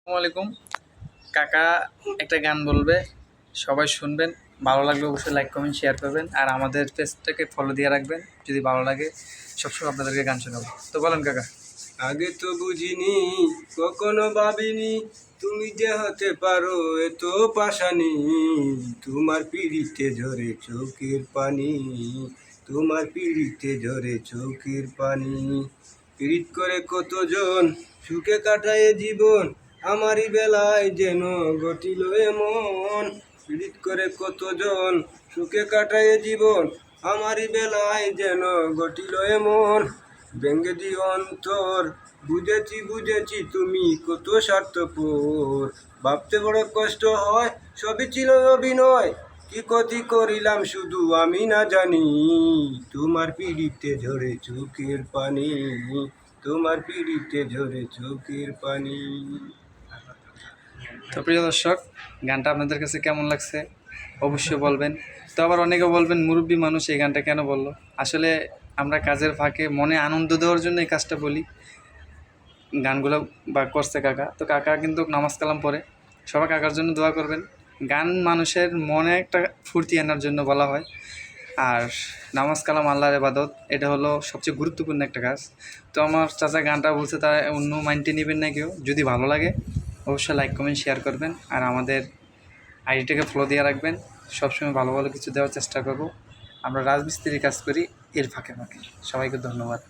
আসসালামু আলাইকুম। কাকা একটা গান বলবে, সবাই শুনবেন। ভালো লাগলে অবশ্যই লাইক কমেন্ট শেয়ার করবেন, আর আমাদের পেজটাকে ফলো দিয়ে রাখবেন। যদি ভালো লাগে সবসময় আপনাদেরকে গান শোনাবো। তো বলেন কাকা। আগে তো বুঝিনি, কখনো ভাবিনি তুমি যে হতে পারো এত পাশানি। তোমার পিড়িতে ঝরে চোখের পানি, তোমার পিড়িতে ঝরে চোখের পানি। পিড়িত করে কতজন সুখে কাটায় জীবন, আমারই বেলায় যেন ঘটিল এমন। পিড়িত করে কতজন সুখে কাটায় জীবন, আমারই বেলায় যেন ঘটিল এমন। ভেঙ্গে দিও অন্তর, বুঝেছি বুঝেছি তুমি কত স্বার্থপর। ভাবতে বড় কষ্ট হয়, সবই ছিল অভিনয়, কি ক্ষতি করিলাম শুধু আমি না জানি। তোমার পিড়িতে ঝরে চোখের পানি, তোমার পিড়িতে ঝরে চোখের পানি। তো প্রিয় দর্শক, গানটা আপনাদের কাছে কেমন লাগছে অবশ্যই বলবেন। তো আবার অনেকে বলবেন মুরব্বী মানুষ এই গানটা কেন বললো। আসলে আমরা কাজের ফাঁকে মনে আনন্দ দেওয়ার জন্য এই কাজটা বলি। গানগুলো বা করছে কাকা, তো কাকা কিন্তু নামাজ কালাম পড়ে। সবাই কাকার জন্য দোয়া করবেন। গান মানুষের মনে একটা ফুর্তি আনার জন্য বলা হয়। আর নামাজ কালাম আল্লাহর ইবাদত, এটা হলো সবচেয়ে গুরুত্বপূর্ণ একটা কাজ। তো আমার চাচা গানটা বলছে, তারা অন্য মাইন্ডে নেবেন না কেউ। যদি ভালো লাগে অবশ্যই লাইক কমেন্ট শেয়ার করবেন, আর আমাদের আইডিটাকে ফলো দিয়ে রাখবেন। সবসময় ভালো ভালো কিছু দেওয়ার চেষ্টা করব। আমরা রাজমিস্ত্রির কাজ করি এর ফাঁকে ফাঁকে। সবাইকে ধন্যবাদ।